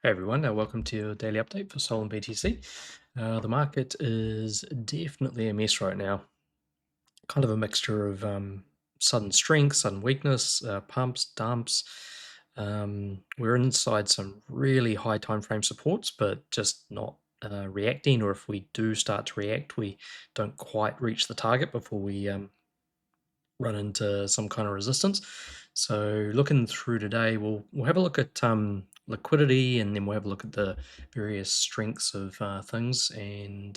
Hey everyone, welcome to your daily update for Sol and BTC. The market is definitely a mess right now. Kind of a mixture of sudden strength, sudden weakness, pumps, dumps. We're inside some really high time frame supports, but just not reacting. Or if we do start to react, we don't quite reach the target before we run into some kind of resistance. So looking through today, we'll have a look at liquidity, and then we'll have a look at the various strengths of things and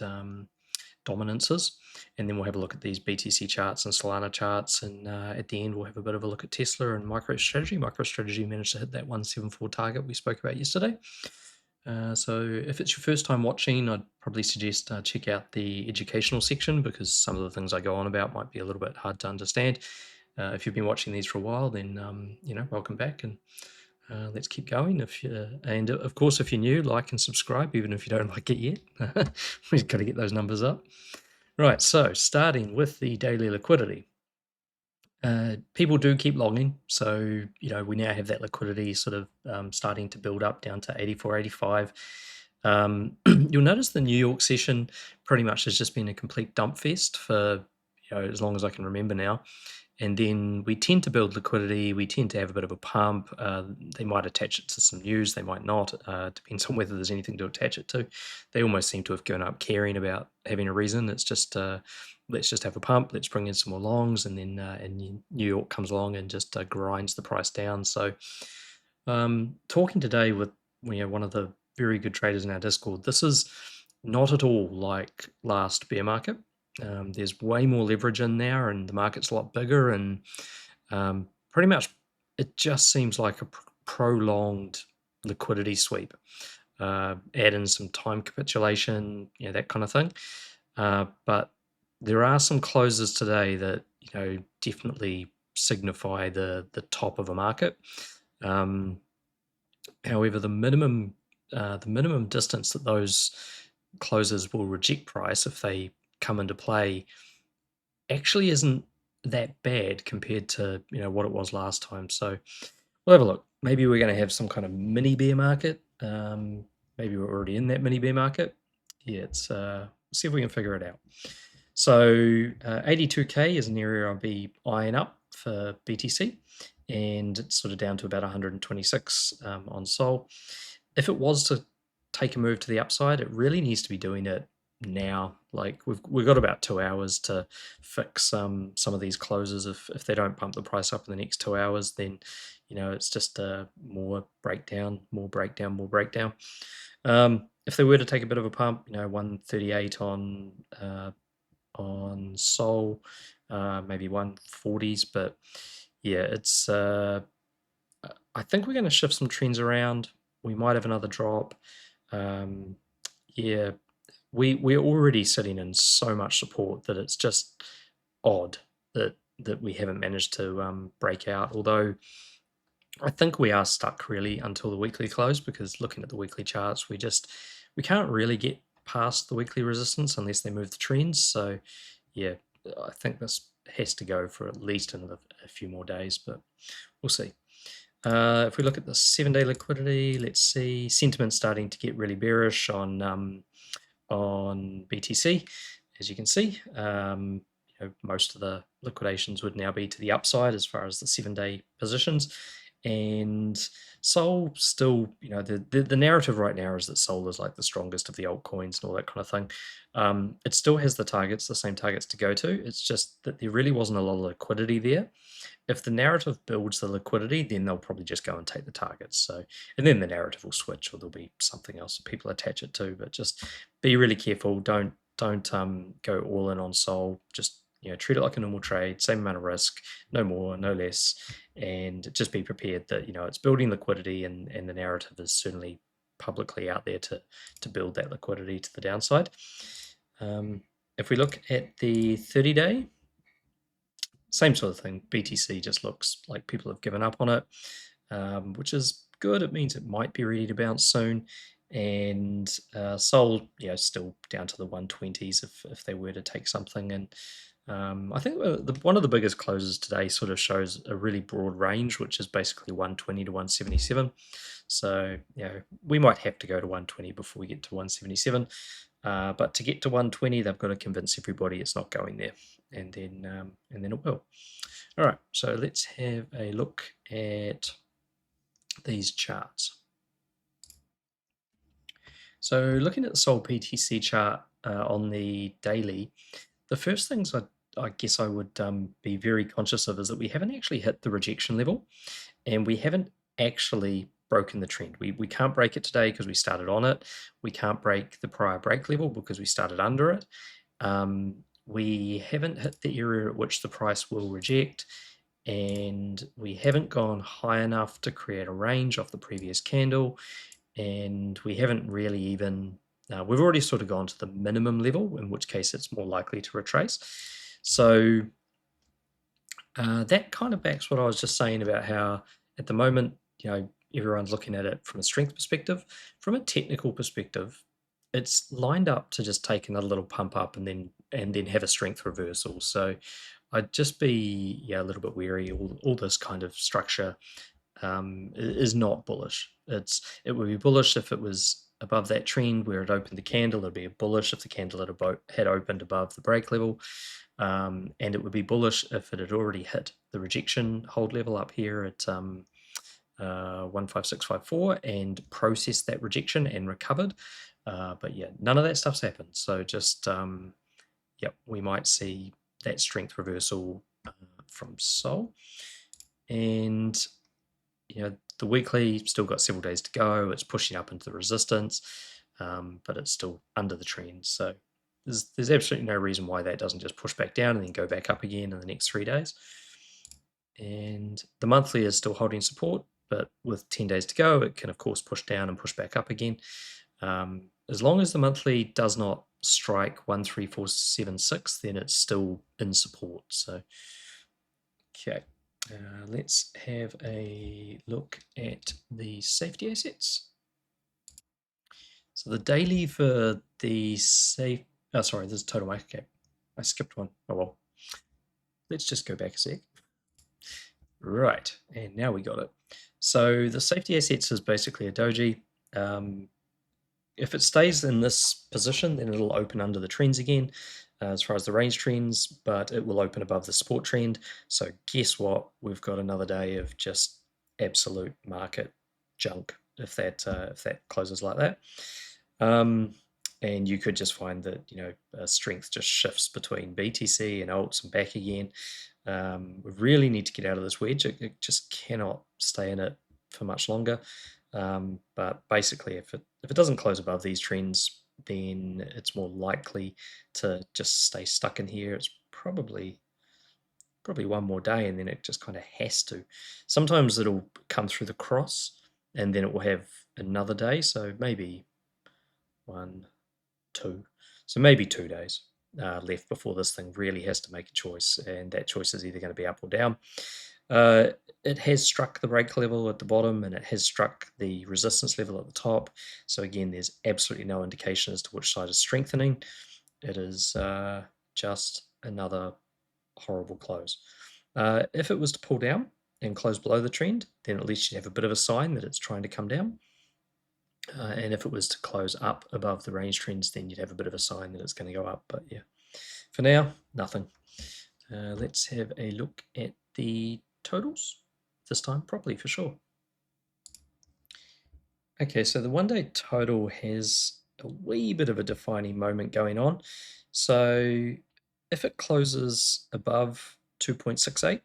dominances, and then we'll have a look at these BTC charts and Solana charts, and at the end we'll have a bit of a look at Tesla and MicroStrategy. MicroStrategy managed to hit that 174 target we spoke about yesterday. So if it's your first time watching, I'd probably suggest check out the educational section, because some of the things I go on about might be a little bit hard to understand. If you've been watching these for a while, then welcome back, and let's keep going. And of course, if you're new, like and subscribe, even if you don't like it yet. We've got to get those numbers up. Right, so starting with the daily liquidity. People do keep logging, so we now have that liquidity sort of starting to build up down to 84, 85. You'll notice the New York session pretty much has just been a complete dump fest for as long as I can remember now. And then we tend to build liquidity. We tend to have a bit of a pump. They might attach it to some news. They might not. Depends on whether there's anything to attach it to. They almost seem to have given up caring about having a reason. It's just let's just have a pump. Let's bring in some more longs, and then New York comes along and just grinds the price down. So talking today with one of the very good traders in our Discord, this is not at all like last bear market. There's way more leverage in there, and the market's a lot bigger, and pretty much it just seems like a prolonged liquidity sweep. Add in some time capitulation, that kind of thing. But there are some closes today that definitely signify the top of a market. However, the minimum distance that those closes will reject price if they come into play actually isn't that bad compared to what it was last time. So we'll have a look. Maybe we're going to have some kind of mini bear market. Maybe we're already in that mini bear market. Yeah, it's see if we can figure it out. So 82k is an area I'll be eyeing up for BTC, and it's sort of down to about 126 on Sol. If it was to take a move to the upside, it really needs to be doing it now. Like we've got about 2 hours to fix some of these closes. If they don't pump the price up in the next 2 hours, then it's just more breakdown, more breakdown, more breakdown. If they were to take a bit of a pump, 138 on Sol, maybe 140s, but yeah, it's I think we're going to shift some trends around. We might have another drop. Yeah, we're already sitting in so much support that it's just odd that we haven't managed to break out. Although I think we are stuck really until the weekly close, because looking at the weekly charts, we can't really get past the weekly resistance unless they move the trends. So yeah, I think this has to go for at least another a few more days, but we'll see. If we look at the 7-day liquidity, let's see, sentiment starting to get really bearish on BTC, as you can see. Most of the liquidations would now be to the upside as far as the 7-day positions. And Sol still, the narrative right now is that Sol is like the strongest of the altcoins and all that kind of thing. It still has the same targets to go to. It's just that there really wasn't a lot of liquidity there. If the narrative builds the liquidity, then they'll probably just go and take the targets. So, and then the narrative will switch, or there'll be something else that people attach it to. But just be really careful. Don't go all in on Sol. Just treat it like a normal trade, same amount of risk, no more, no less, and just be prepared that it's building liquidity, and the narrative is certainly publicly out there to build that liquidity to the downside. If we look at the 30-day, same sort of thing. BTC just looks like people have given up on it, which is good. It means it might be ready to bounce soon. And Sol, still down to the 120s if they were to take something. And I think one of the biggest closes today sort of shows a really broad range, which is basically 120 to 177. So, we might have to go to 120 before we get to 177. But to get to 120, they've got to convince everybody it's not going there, and then it will. All right, so let's have a look at these charts. So looking at the Sol BTC chart on the daily, the first things I guess I would be very conscious of is that we haven't actually hit the rejection level, and we haven't actually broken the trend. We can't break it today because we started on it. We can't break the prior break level because we started under it. We haven't hit the area at which the price will reject, and we haven't gone high enough to create a range off the previous candle, and we haven't really even we've already sort of gone to the minimum level, in which case it's more likely to retrace. So that kind of backs what I was just saying about how at the moment, everyone's looking at it from a strength perspective. From a technical perspective, it's lined up to just take another little pump up and then have a strength reversal. So I'd just be a little bit wary. All this kind of structure is not bullish. It would be bullish if it was above that trend where it opened the candle. It'd be bullish if the candle had opened above the break level, and it would be bullish if it had already hit the rejection hold level up here at 15654 and processed that rejection and recovered. But yeah, none of that stuff's happened. So just we might see that strength reversal from Sol, and the weekly still got several days to go. It's pushing up into the resistance, but it's still under the trend. So there's absolutely no reason why that doesn't just push back down and then go back up again in the next 3 days. And the monthly is still holding support, but with 10 days to go, it can of course push down and push back up again. As long as the monthly does not strike 13476, then it's still in support. So, okay. Let's have a look at the safety assets. So the daily for the sorry, this is total market cap. I skipped one. Oh well. Let's just go back a sec. Right, and now we got it. So the safety assets is basically a doji. If it stays in this position, then it'll open under the trends again, as far as the range trends, but it will open above the support trend. So guess what? We've got another day of just absolute market junk if that closes like that. And you could just find that strength just shifts between BTC and alts and back again. We really need to get out of this wedge. It just cannot stay in it for much longer. But basically, if it doesn't close above these trends, then it's more likely to just stay stuck in here. It's probably one more day, and then it just kind of has to. Sometimes it'll come through the cross, and then it will have another day. So maybe 1, 2. So maybe 2 days left before this thing really has to make a choice, and that choice is either going to be up or down. It has struck the break level at the bottom, and it has struck the resistance level at the top. So again, there's absolutely no indication as to which side is strengthening. It is just another horrible close. If it was to pull down and close below the trend, then at least you have a bit of a sign that it's trying to come down. And if it was to close up above the range trends, then you'd have a bit of a sign that it's going to go up. But yeah, for now, nothing. Let's have a look at the totals, this time properly for sure. Okay, so the 1-day total has a wee bit of a defining moment going on. So if it closes above 2.68,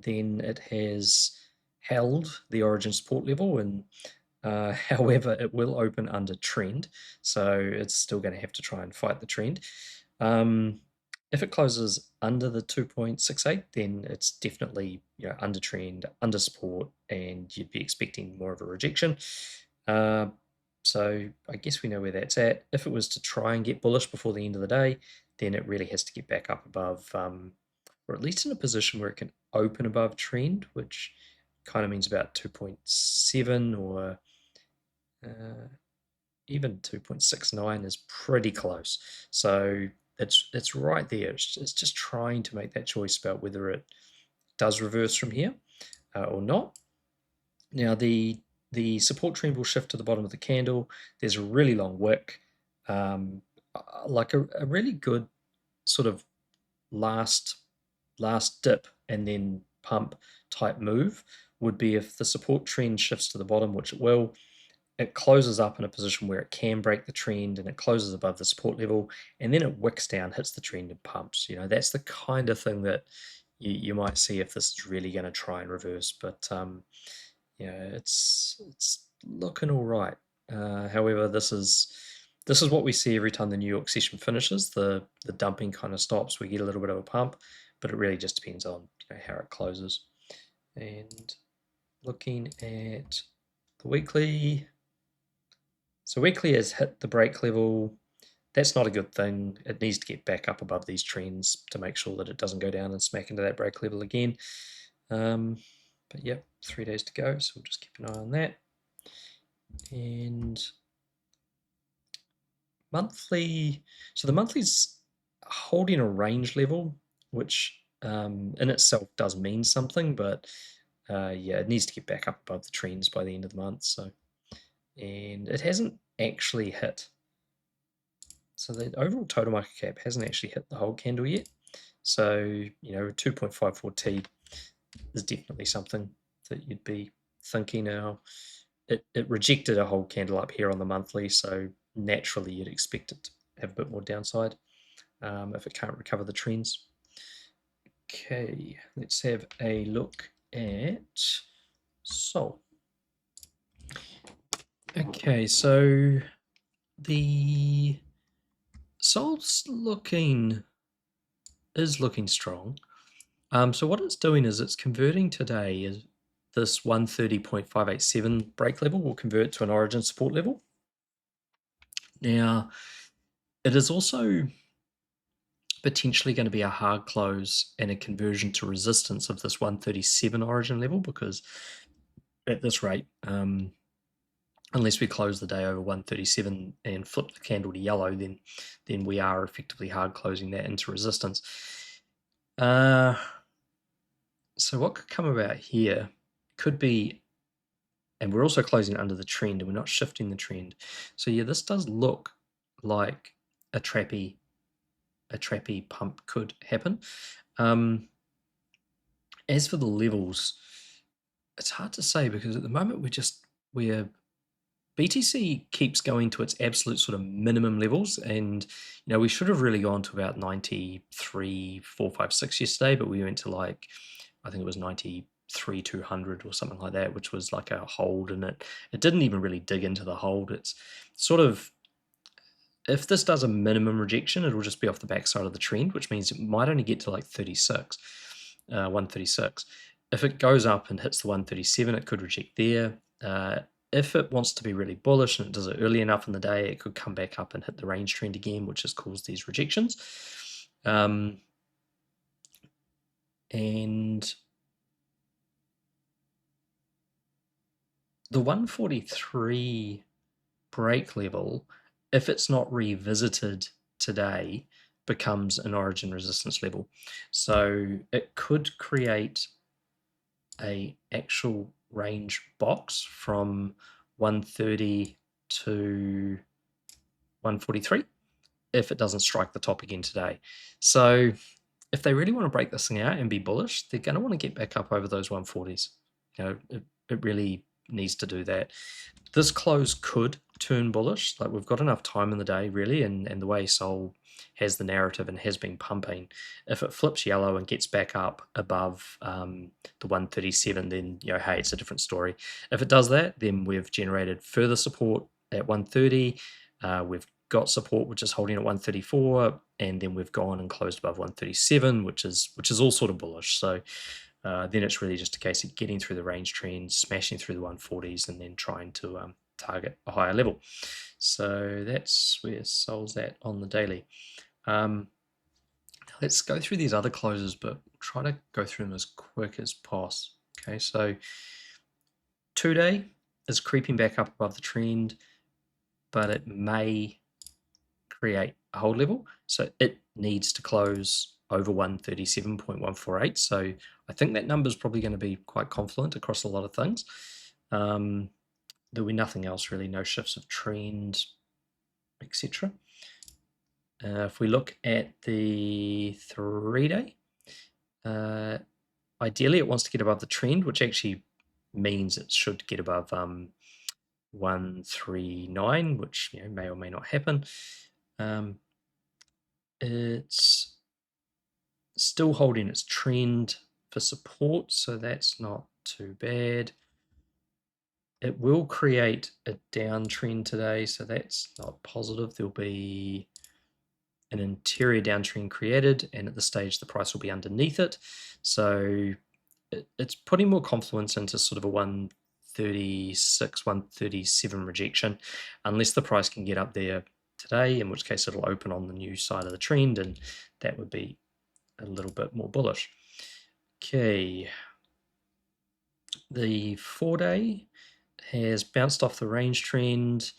then it has held the origin support level, and however, it will open under trend, so it's still going to have to try and fight the trend. If it closes under the 2.68, then it's definitely under trend, under support, and you'd be expecting more of a rejection. So I guess we know where that's at. If it was to try and get bullish before the end of the day, then it really has to get back up above, or at least in a position where it can open above trend, which kind of means about 2.7 or even 2.69 is pretty close. So it's right there. It's just trying to make that choice about whether it does reverse from here or not. Now the support trend will shift to the bottom of the candle. There's a really long wick, like a really good sort of last dip and then pump type move would be if the support trend shifts to the bottom, which it will. It closes up in a position where it can break the trend and it closes above the support level, and then it wicks down, hits the trend and pumps. That's the kind of thing that you might see if this is really going to try and reverse. But it's looking all right. However, this is what we see every time the New York session finishes. The dumping kind of stops. We get a little bit of a pump, but it really just depends on how it closes. And looking at the weekly, so weekly has hit the break level. That's not a good thing. It needs to get back up above these trends to make sure that it doesn't go down and smack into that break level again. But yep, 3 days to go, so we'll just keep an eye on that. And monthly, so the monthly's holding a range level, which in itself does mean something, but yeah, it needs to get back up above the trends by the end of the month. So, and it hasn't actually hit. So the overall total market cap hasn't actually hit the whole candle yet. So 2.54T is definitely something that you'd be thinking now. It rejected a whole candle up here on the monthly, so naturally you'd expect it to have a bit more downside if it can't recover the trends. Okay, let's have a look at Sol. Okay, so the Sol's looking strong. So what it's doing is it's converting today is this 130.587 break level will convert to an origin support level. Now, it is also potentially going to be a hard close and a conversion to resistance of this 137 origin level, because at this rate, unless we close the day over 137 and flip the candle to yellow, then we are effectively hard closing that into resistance. So what could come about here could be, and we're also closing under the trend and we're not shifting the trend. So yeah, this does look like a trappy pump could happen. As for the levels, it's hard to say because at the moment we're BTC keeps going to its absolute sort of minimum levels, and we should have really gone to about 93,456 yesterday, but we went to like, I think it was 93,200 or something like that, which was like a hold, and it didn't even really dig into the hold. It's sort of, if this does a minimum rejection, it'll just be off the backside of the trend, which means it might only get to like 136. If it goes up and hits the 137, it could reject there. If it wants to be really bullish and it does it early enough in the day, it could come back up and hit the range trend again, which has caused these rejections. And the 143 break level, if it's not revisited today, becomes an origin resistance level. So it could create a actual range box from 130 to 143 if it doesn't strike the top again today. So if they really want to break this thing out and be bullish, they're going to want to get back up over those 140s. It really needs to do that. This close could turn bullish. Like, we've got enough time in the day, really, and the way Sol has the narrative and has been pumping, if it flips yellow and gets back up above the 137, then hey, it's a different story. If it does that, then we've generated further support at 130. We've got support which is holding at 134, and then we've gone and closed above 137, which is all sort of bullish. So then it's really just a case of getting through the range trend, smashing through the 140s, and then trying to target a higher level. So that's where Sol's at on the daily. Let's go through these other closes, but try to go through them as quick as possible. Okay, so 2-day is creeping back up above the trend, but it may create a hold level. So it needs to close over 137.148. So I think that number is probably going to be quite confluent across a lot of things. There'll be nothing else really, no shifts of trend, etc. If we look at the 3-day, ideally it wants to get above the trend, which actually means it should get above 139, which may or may not happen. It's still holding its trend for support, so that's not too bad. It will create a downtrend today, so that's not positive. There'll be an interior downtrend created, and at the stage the price will be underneath it. So it's putting more confluence into sort of a 136, 137 rejection, unless the price can get up there today, in which case it'll open on the new side of the trend, and that would be a little bit more bullish. Okay, the 4-day has bounced off the range trend.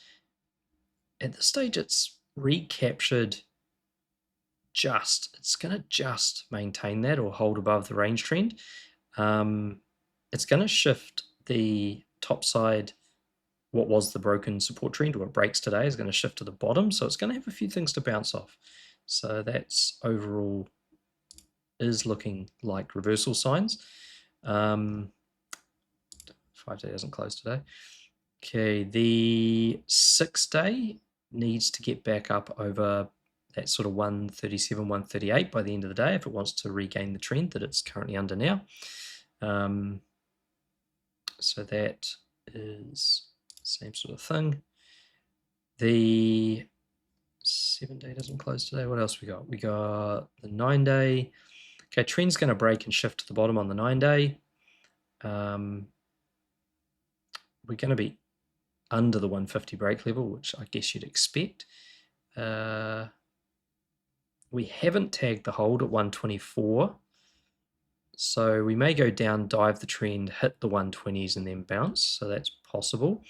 At this stage, it's recaptured it's going to just maintain that or hold above the range trend. It's going to shift the top side, what was the broken support trend, or it breaks today, is going to shift to the bottom. So it's going to have a few things to bounce off. So that's overall is looking like reversal signs. 5-day doesn't close today. Okay, the 6-day needs to get back up over that sort of 137, 138 by the end of the day if it wants to regain the trend that it's currently under now. So that is the same sort of thing. The 7-day doesn't close today. What else we got? We got the 9-day. Okay, trend's going to break and shift to the bottom on the 9-day. We're going to be under the 150 break level, which I guess you'd expect. We haven't tagged the hold at 124, so we may go down, dive the trend, hit the 120s, and then bounce. So that's possible.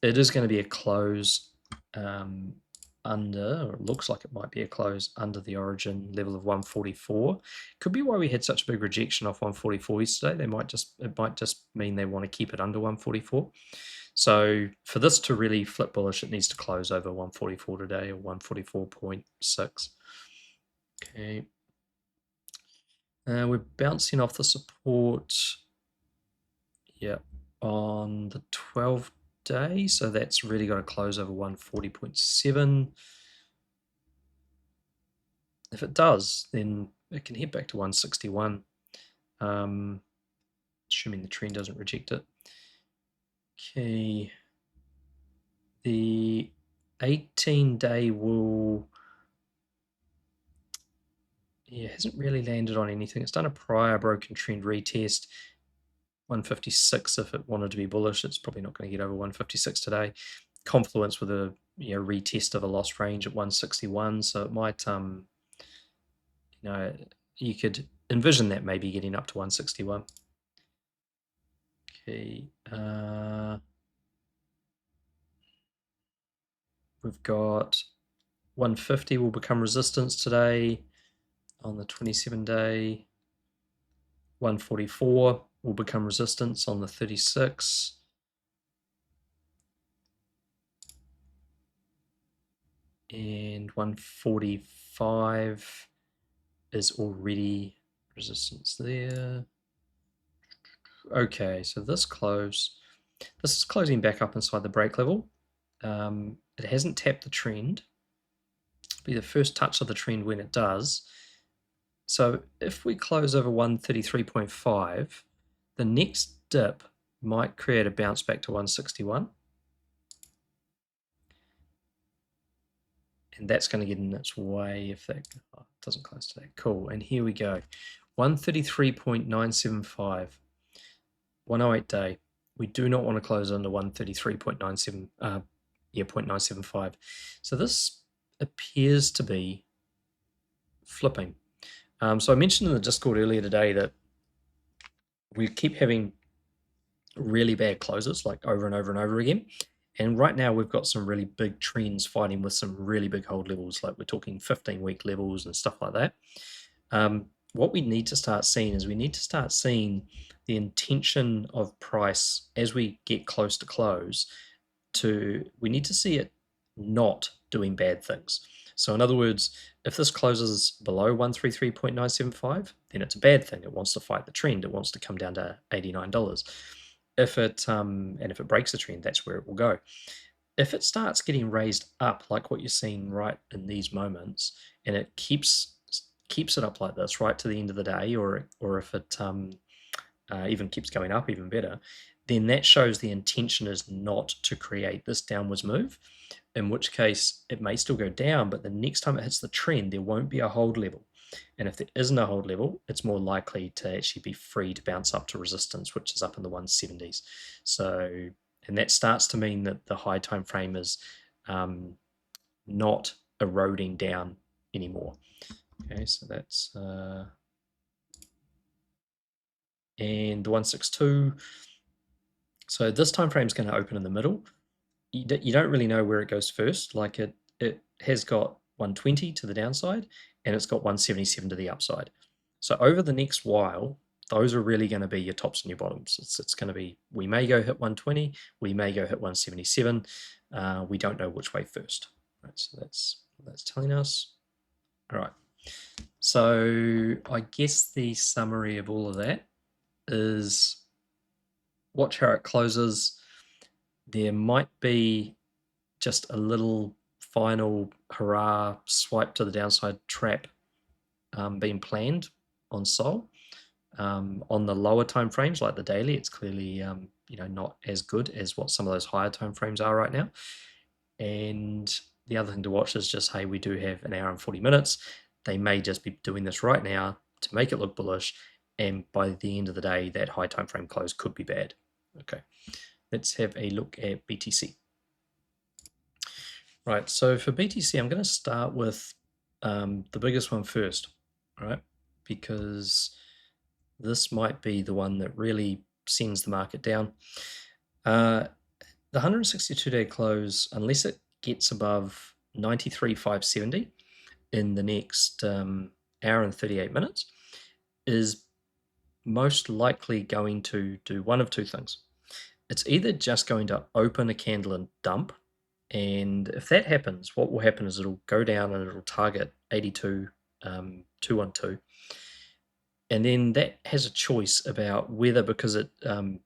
It is going to be a close under, or it looks like it might be a close under the origin level of 144. Could be why we had such a big rejection off 144 yesterday. It might just mean they want to keep it under 144. So for this to really flip bullish, it needs to close over 144 today, or 144.6. Okay. We're bouncing off the support, on the 12-day. So that's really got to close over 140.7. If it does, then it can head back to 161, assuming the trend doesn't reject it. Okay. The 18-day will... hasn't really landed on anything. It's done a prior broken trend retest. 156 if it wanted to be bullish. It's probably not going to get over 156 today. Confluence with a retest of a lost range at 161. So it might, you could envision that maybe getting up to 161. Okay. We've got 150 will become resistance today on the 27-day. 144 will become resistance on the 36. And 145 is already resistance there. Okay, so this is closing back up inside the break level. It hasn't tapped the trend. It'll be the first touch of the trend when it does. So if we close over 133.5, the next dip might create a bounce back to 161. And that's going to get in its way if that doesn't close to that. Cool. And here we go. 133.975. 108 day. We do not want to close under 133.97, 0.975. So this appears to be flipping. So I mentioned in the Discord earlier today that we keep having really bad closes, like over and over and over again. And right now we've got some really big trends fighting with some really big hold levels, like we're talking 15-week levels and stuff like that. What we need to start seeing is we need to start seeing the intention of price as we get close to close. We need to see it not doing bad things. So in other words, if this closes below 133.975, then it's a bad thing. It wants to fight the trend. It wants to come down to $89. If it breaks the trend, that's where it will go. If it starts getting raised up like what you're seeing right in these moments, and it keeps it up like this right to the end of the day, or if it even keeps going up, even better, then that shows the intention is not to create this downwards move, in which case it may still go down, but the next time it hits the trend, there won't be a hold level. And if there isn't a hold level, it's more likely to actually be free to bounce up to resistance, which is up in the 170s. So, and that starts to mean that the high time frame is not eroding down anymore. Okay, so that's and the 162. So this time frame is going to open in the middle. You don't really know where it goes first. Like it has got 120 to the downside and it's got 177 to the upside. So over the next while, those are really going to be your tops and your bottoms. It's going to be, we may go hit 120, we may go hit 177. We don't know which way first. Right, so that's telling us. All right. So I guess the summary of all of that is watch how it closes. There might be just a little final hurrah swipe to the downside trap being planned on Sol. On the lower time frames, like the daily, it's clearly not as good as what some of those higher time frames are right now. And the other thing to watch is just, hey, we do have an hour and 40 minutes. They may just be doing this right now to make it look bullish, and by the end of the day, that high time frame close could be bad. Okay, let's have a look at BTC. Right, so for BTC, I'm going to start with the biggest one first, right? Because this might be the one that really sends the market down. The 162-day close, unless it gets above 93,570 in the next hour and 38 minutes, is most likely going to do one of two things. It's either just going to open a candle and dump, and if that happens, what will happen is it'll go down and it'll target 82,212. And then that has a choice about whether, because it's kind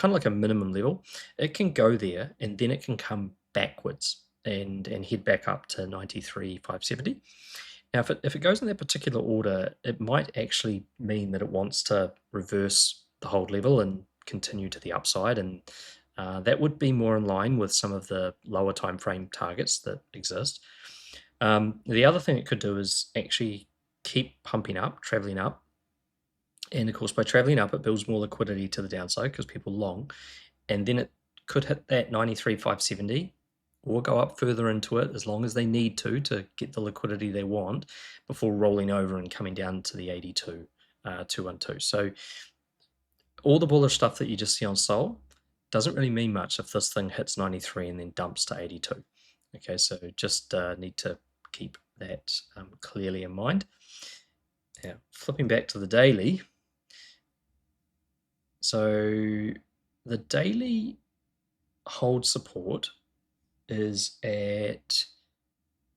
of like a minimum level, it can go there and then it can come backwards and head back up to 93,570. Now, if it goes in that particular order, it might actually mean that it wants to reverse the hold level and continue to the upside, and that would be more in line with some of the lower time frame targets that exist. The other thing it could do is actually keep pumping up, traveling up, and of course by traveling up it builds more liquidity to the downside because people long, and then it could hit that 93,570 or go up further into it as long as they need to get the liquidity they want before rolling over and coming down to the 82,212. So all the bullish stuff that you just see on Sol doesn't really mean much if this thing hits 93 and then dumps to 82. Okay, so just need to keep that clearly in mind. Now, flipping back to the daily. So the daily hold support is at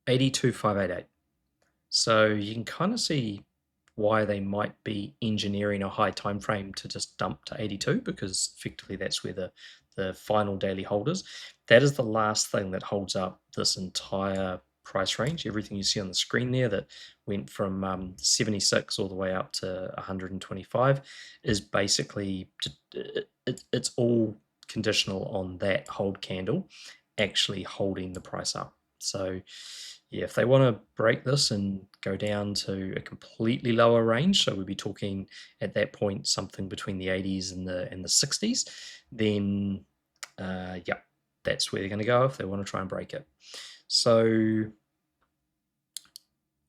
82,588. So you can kind of see why they might be engineering a high time frame to just dump to 82, because effectively that's where the final daily hold is. That is the last thing that holds up this entire price range. Everything you see on the screen there that went from 76 all the way up to 125 is basically, it's all conditional on that hold candle actually holding the price up. So yeah, if they want to break this and go down to a completely lower range, so we'd be talking at that point something between the 80s and the 60s, then yeah, that's where they're going to go if they want to try and break it. So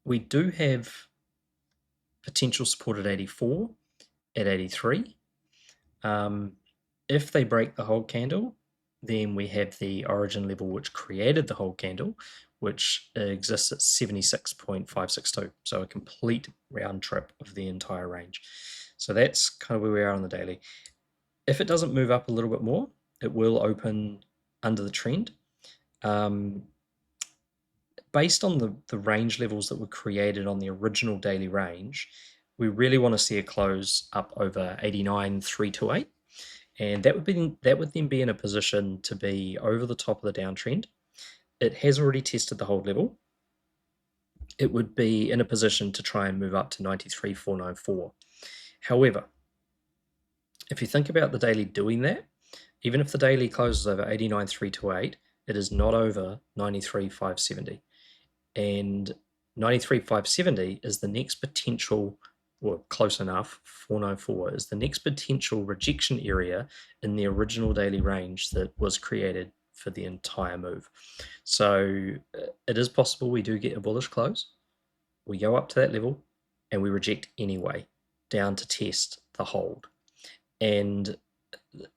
we do have potential support at 84, at 83. If they break the hold candle, Then we have the origin level, which created the whole candle, which exists at 76.562. So a complete round trip of the entire range. So that's kind of where we are on the daily. If it doesn't move up a little bit more, it will open under the trend. Based on the range levels that were created on the original daily range, we really want to see a close up over 89,328. And that would then be in a position to be over the top of the downtrend. It has already tested the hold level. It would be in a position to try and move up to 93,494. However, if you think about the daily doing that, even if the daily closes over 89,328, it is not over 93,570. And 93,570 is the next potential, or close enough, 494 is the next potential rejection area in the original daily range that was created for the entire move. So it is possible we do get a bullish close. We go up to that level and we reject anyway, down to test the hold. And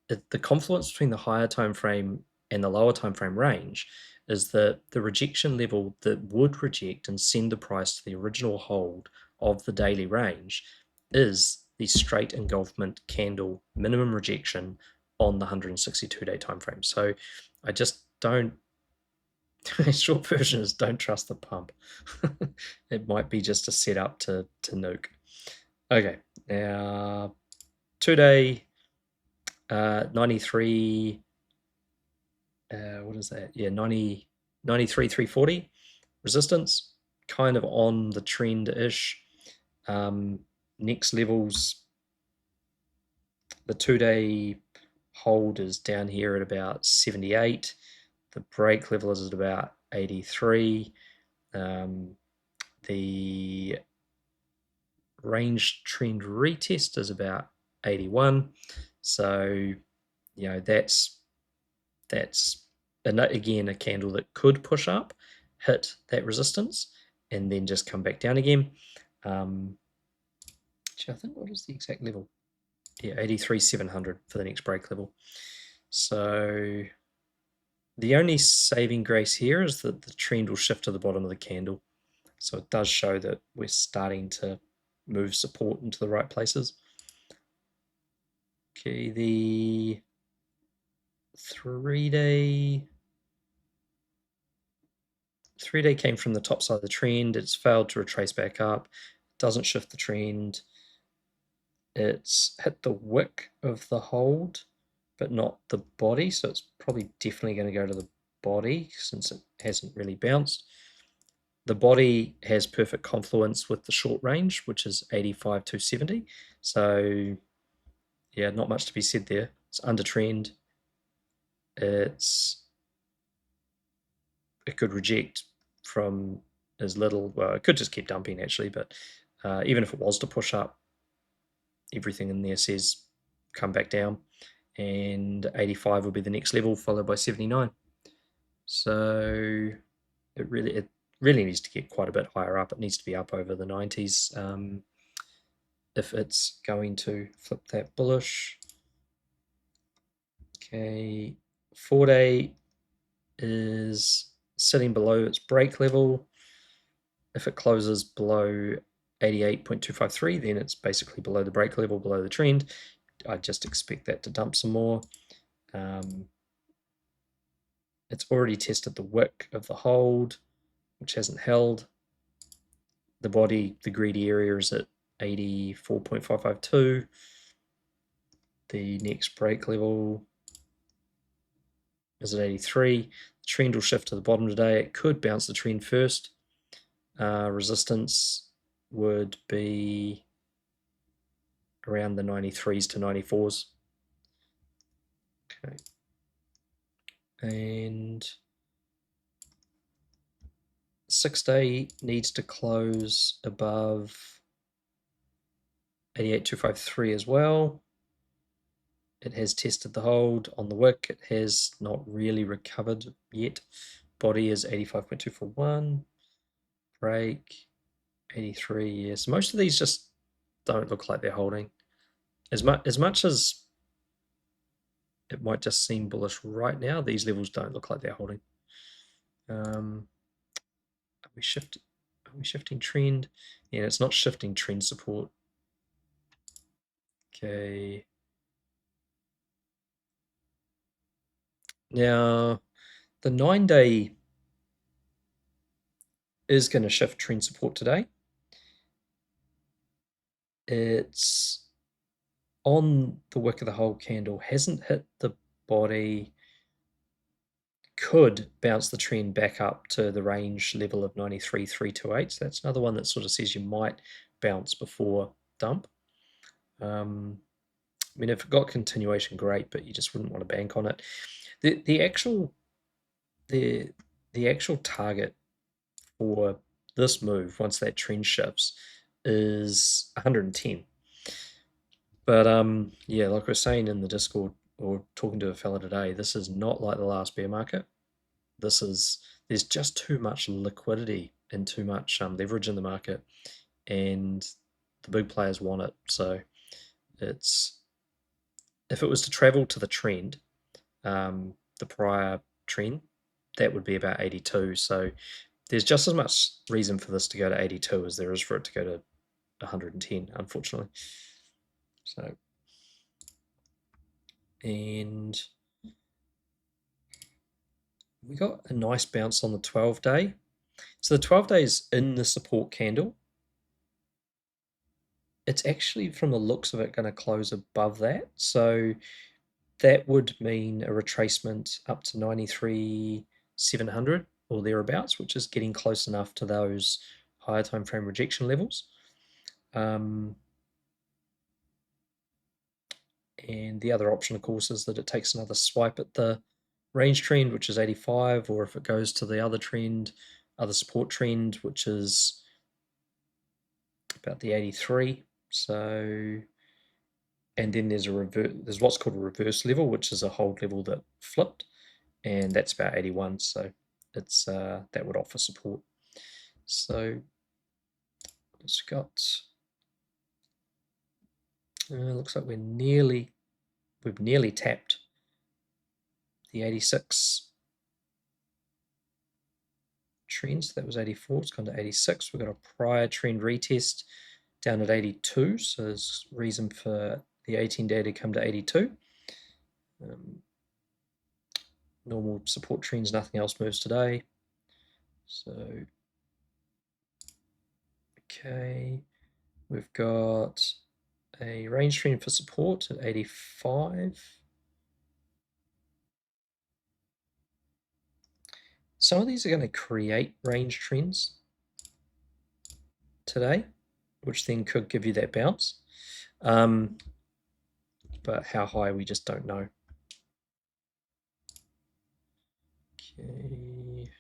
the confluence between the higher time frame and the lower time frame range is that the rejection level that would reject and send the price to the original hold of the daily range is the straight engulfment candle minimum rejection on the 162-day time frame. So I just don't short version is don't trust the pump. It might be just a setup to nuke. Okay, now 2-day 93 what is that? Yeah, 93,340 resistance, kind of on the trend-ish. Next levels, the 2-day hold is down here at about 78. The break level is at about 83. The range trend retest is about 81. So, that's again a candle that could push up, hit that resistance, and then just come back down again. I think, what is the exact level? Yeah, 83,700 for the next break level. So the only saving grace here is that the trend will shift to the bottom of the candle. So it does show that we're starting to move support into the right places. Okay, the 3-day came from the top side of the trend. It's failed to retrace back up. It doesn't shift the trend. It's hit the wick of the hold, but not the body. So it's probably definitely going to go to the body since it hasn't really bounced. The body has perfect confluence with the short range, which is 85,270. So yeah, not much to be said there. It's under trend. It could reject from as little, well, it could just keep dumping actually, but even if it was to push up, everything in there says come back down, and 85 will be the next level, followed by 79. So it really needs to get quite a bit higher up. It needs to be up over the 90s if it's going to flip that bullish. Okay, 4-day is sitting below its break level. If it closes below 88.253, then it's basically below the break level, below the trend. I just expect that to dump some more. It's already tested the wick of the hold, which hasn't held. The body, the greedy area is at 84.552. The next break level is at 83. The trend will shift to the bottom today. It could bounce the trend first. Resistance would be around the 93s to 94s. Okay. And 6-day needs to close above 88,253 as well. It has tested the hold on the wick. It has not really recovered yet. Body is 85.241. Break 83. Yes, most of these just don't look like they're holding. As much as it might just seem bullish right now. These levels don't look like they're holding. Are we shifting trend? Yeah, it's not shifting trend support. Okay. Now, the 9-day is going to shift trend support today. It's on the wick of the whole candle, hasn't hit the body, could bounce the trend back up to the range level of 93,328. So that's another one that sort of says you might bounce before dump. I mean, if it got continuation, great, but you just wouldn't want to bank on it. The actual target for this move, once that trend shifts, is 110. But yeah, like we we're saying in the Discord or talking to a fella today, this is not like the last bear market. There's just too much liquidity and too much leverage in the market, and the big players want it. So it's if it was to travel to the trend, the prior trend, that would be about 82. So there's just as much reason for this to go to 82 as there is for it to go to 110, unfortunately. So, and we got a nice bounce on the 12-day. So the 12-day is in the support candle. It's actually, from the looks of it, going to close above that. So that would mean a retracement up to 93,700 or thereabouts, which is getting close enough to those higher time frame rejection levels. And the other option, of course, is that it takes another swipe at the range trend, which is 85, or if it goes to the other support trend, which is about the 83. So, and then there's what's called a reverse level, which is a hold level that flipped, and that's about 81. So it's that would offer support. So it's got looks like we've nearly tapped the 86 trend. So that was 84. It's gone to 86. We've got a prior trend retest down at 82. So there's reason for the 18-day to come to 82. Normal support trends, nothing else moves today. So, okay, we've got a range trend for support at 85. Some of these are going to create range trends today, which then could give you that bounce. But how high, we just don't know. Okay.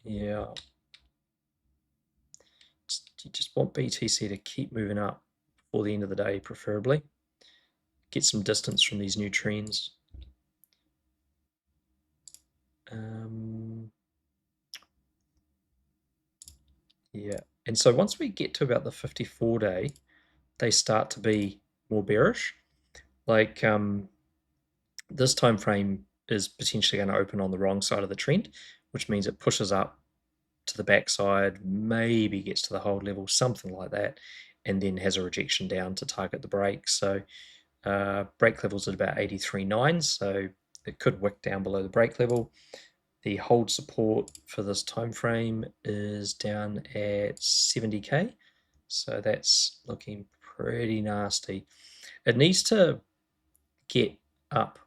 Yeah. You just want BTC to keep moving up before the end of the day, preferably. Get some distance from these new trends. Yeah, and so once we get to about the 54-day, they start to be more bearish. Like this time frame is potentially going to open on the wrong side of the trend, which means it pushes up to the backside, maybe gets to the hold level, something like that, and then has a rejection down to target the break. So break level's at about 83.9, so it could wick down below the break level. The hold support for this time frame is down at 70k, so that's looking pretty nasty. It needs to get up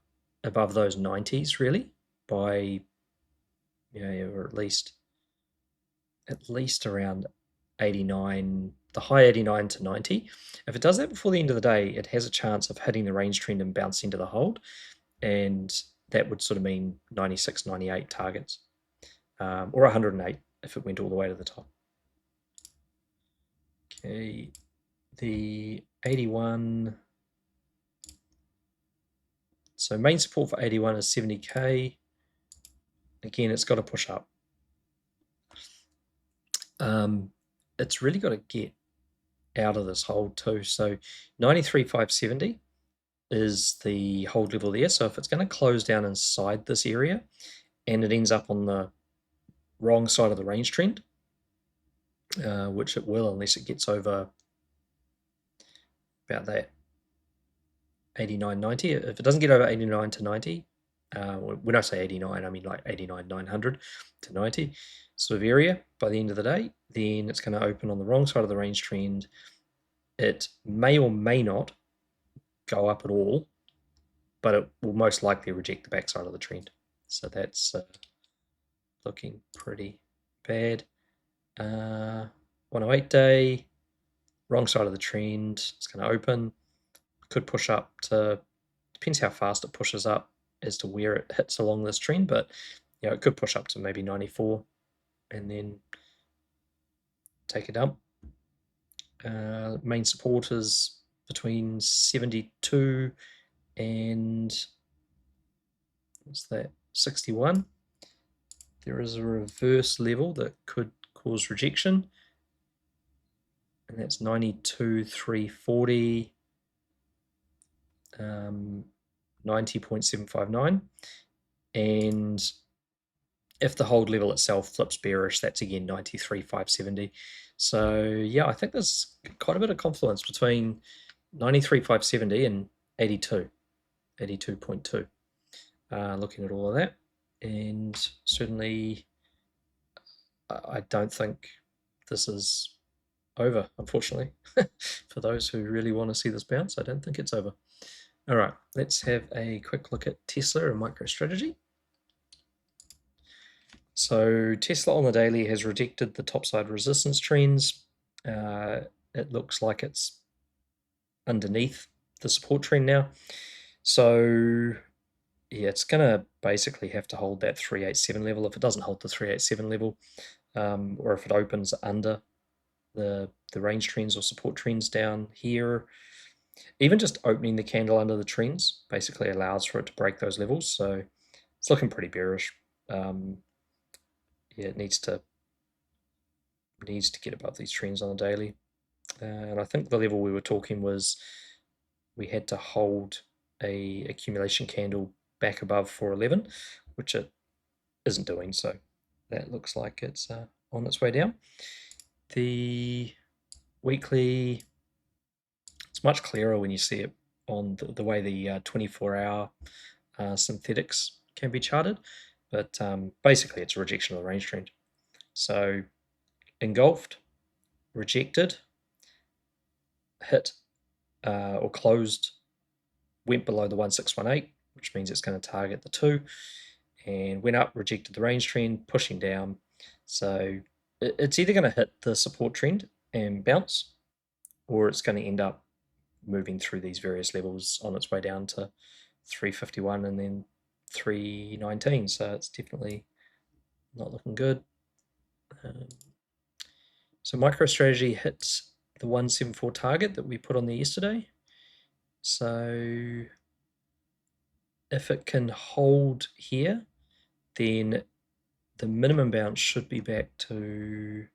above those 90s really by, or at least around 89, the high 89 to 90. If it does that before the end of the day, it has a chance of hitting the range trend and bouncing to the hold, and that would sort of mean 96, 98 targets, or 108 if it went all the way to the top. Okay, the 81. So main support for 81 is 70k. Again, it's got to push up. It's really got to get out of this hold too. So 93,570 is the hold level there. So if it's going to close down inside this area and it ends up on the wrong side of the range trend, which it will unless it gets over about that 89.90. If it doesn't get over 89 to 90, when I say 89, I mean like 89,900 to 90 sort of area by the end of the day, then it's going to open on the wrong side of the range trend. It may or may not go up at all, but it will most likely reject the backside of the trend. So that's looking pretty bad. 108 day, wrong side of the trend. It's going to open. Could push up to, depends how fast it pushes up as to where it hits along this trend, but it could push up to maybe 94 and then take a dump. Main support is between 72 and what's that, 61. There is a reverse level that could cause rejection, and that's 92,340, 90.759, and if the hold level itself flips bearish, that's again 93,570. So yeah, I think there's quite a bit of confluence between 93,570 and 82.2. Looking at all of that, and certainly I don't think this is over, unfortunately. For those who really want to see this bounce, I don't think it's over. All right, let's have a quick look at Tesla and MicroStrategy. So Tesla on the daily has rejected the topside resistance trends. It looks like it's underneath the support trend now. So yeah, it's going to basically have to hold that 387 level. If it doesn't hold the 387 level, or if it opens under the range trends or support trends down here, even just opening the candle under the trends basically allows for it to break those levels. So it's looking pretty bearish. Yeah, it needs to get above these trends on the daily. And I think the level we were talking was we had to hold a accumulation candle back above 411, which it isn't doing. So that looks like it's on its way down. The weekly, it's much clearer when you see it on the way the 24-hour synthetics can be charted. But basically, it's a rejection of the range trend. So engulfed, rejected, hit or closed, went below the 1618, which means it's going to target the 2, and went up, rejected the range trend, pushing down. So it's either going to hit the support trend and bounce, or it's going to end up moving through these various levels on its way down to 351 and then 319. So it's definitely not looking good. So MicroStrategy hits the 174 target that we put on there yesterday. So if it can hold here, then the minimum bounce should be back to, I'm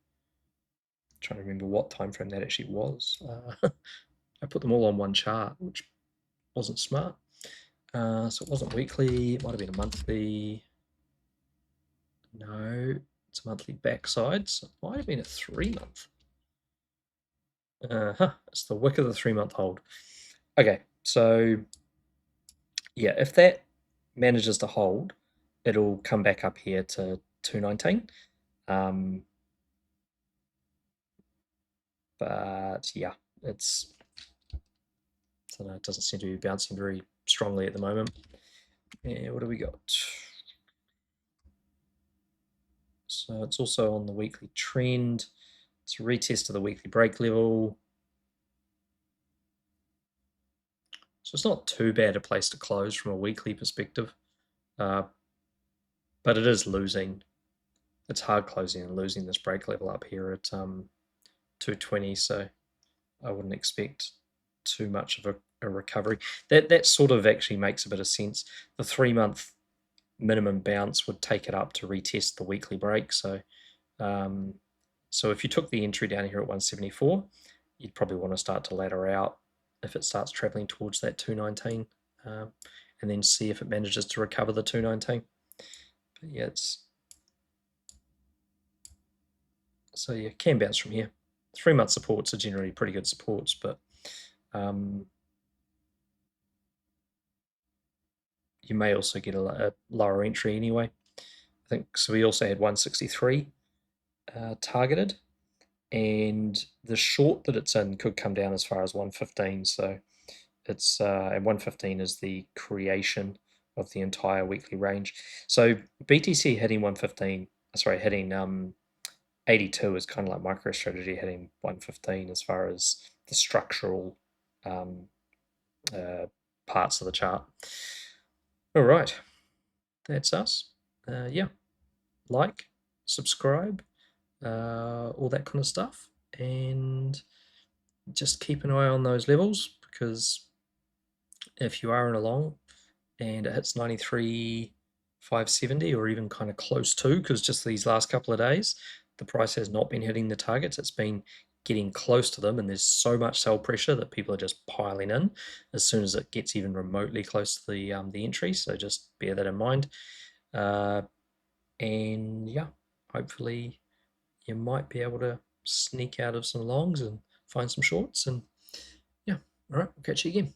trying to remember what time frame that actually was. I put them all on one chart, which wasn't smart. So it wasn't weekly, it might have been a monthly. No, it's a monthly backside, so it might have been a 3-month. It's the wick of the 3-month hold. Okay, so yeah, if that manages to hold, it'll come back up here to 219. But yeah, it doesn't seem to be bouncing very strongly at the moment. And what do we got? So it's also on the weekly trend. It's a retest of the weekly break level. So it's not too bad a place to close from a weekly perspective, but it is losing. It's hard closing and losing this break level up here at 220. So I wouldn't expect too much of a recovery. That sort of actually makes a bit of sense. The 3-month minimum bounce would take it up to retest the weekly break. So so if you took the entry down here at 174 you'd probably want to start to ladder out if it starts traveling towards that 219, and then see if it manages to recover the 219. But yeah, so yeah, can bounce from here. 3-month supports are generally pretty good supports, but you may also get a lower entry anyway. I think so. We also had 163 targeted, and the short that it's in could come down as far as 115. So it's and 115 is the creation of the entire weekly range. So BTC hitting 115, sorry, hitting 82 is kind of like MicroStrategy hitting 115 as far as the structural um, parts of the chart. All right, that's us. Yeah, like, subscribe, all that kind of stuff, and just keep an eye on those levels, because if you are in a long and it hits 93,570 or even kind of close to, because just these last couple of days the price has not been hitting the targets, it's been getting close to them, and there's so much sell pressure that people are just piling in as soon as it gets even remotely close to the entry. So just bear that in mind, and yeah, hopefully you might be able to sneak out of some longs and find some shorts. And yeah, all right, we'll catch you again.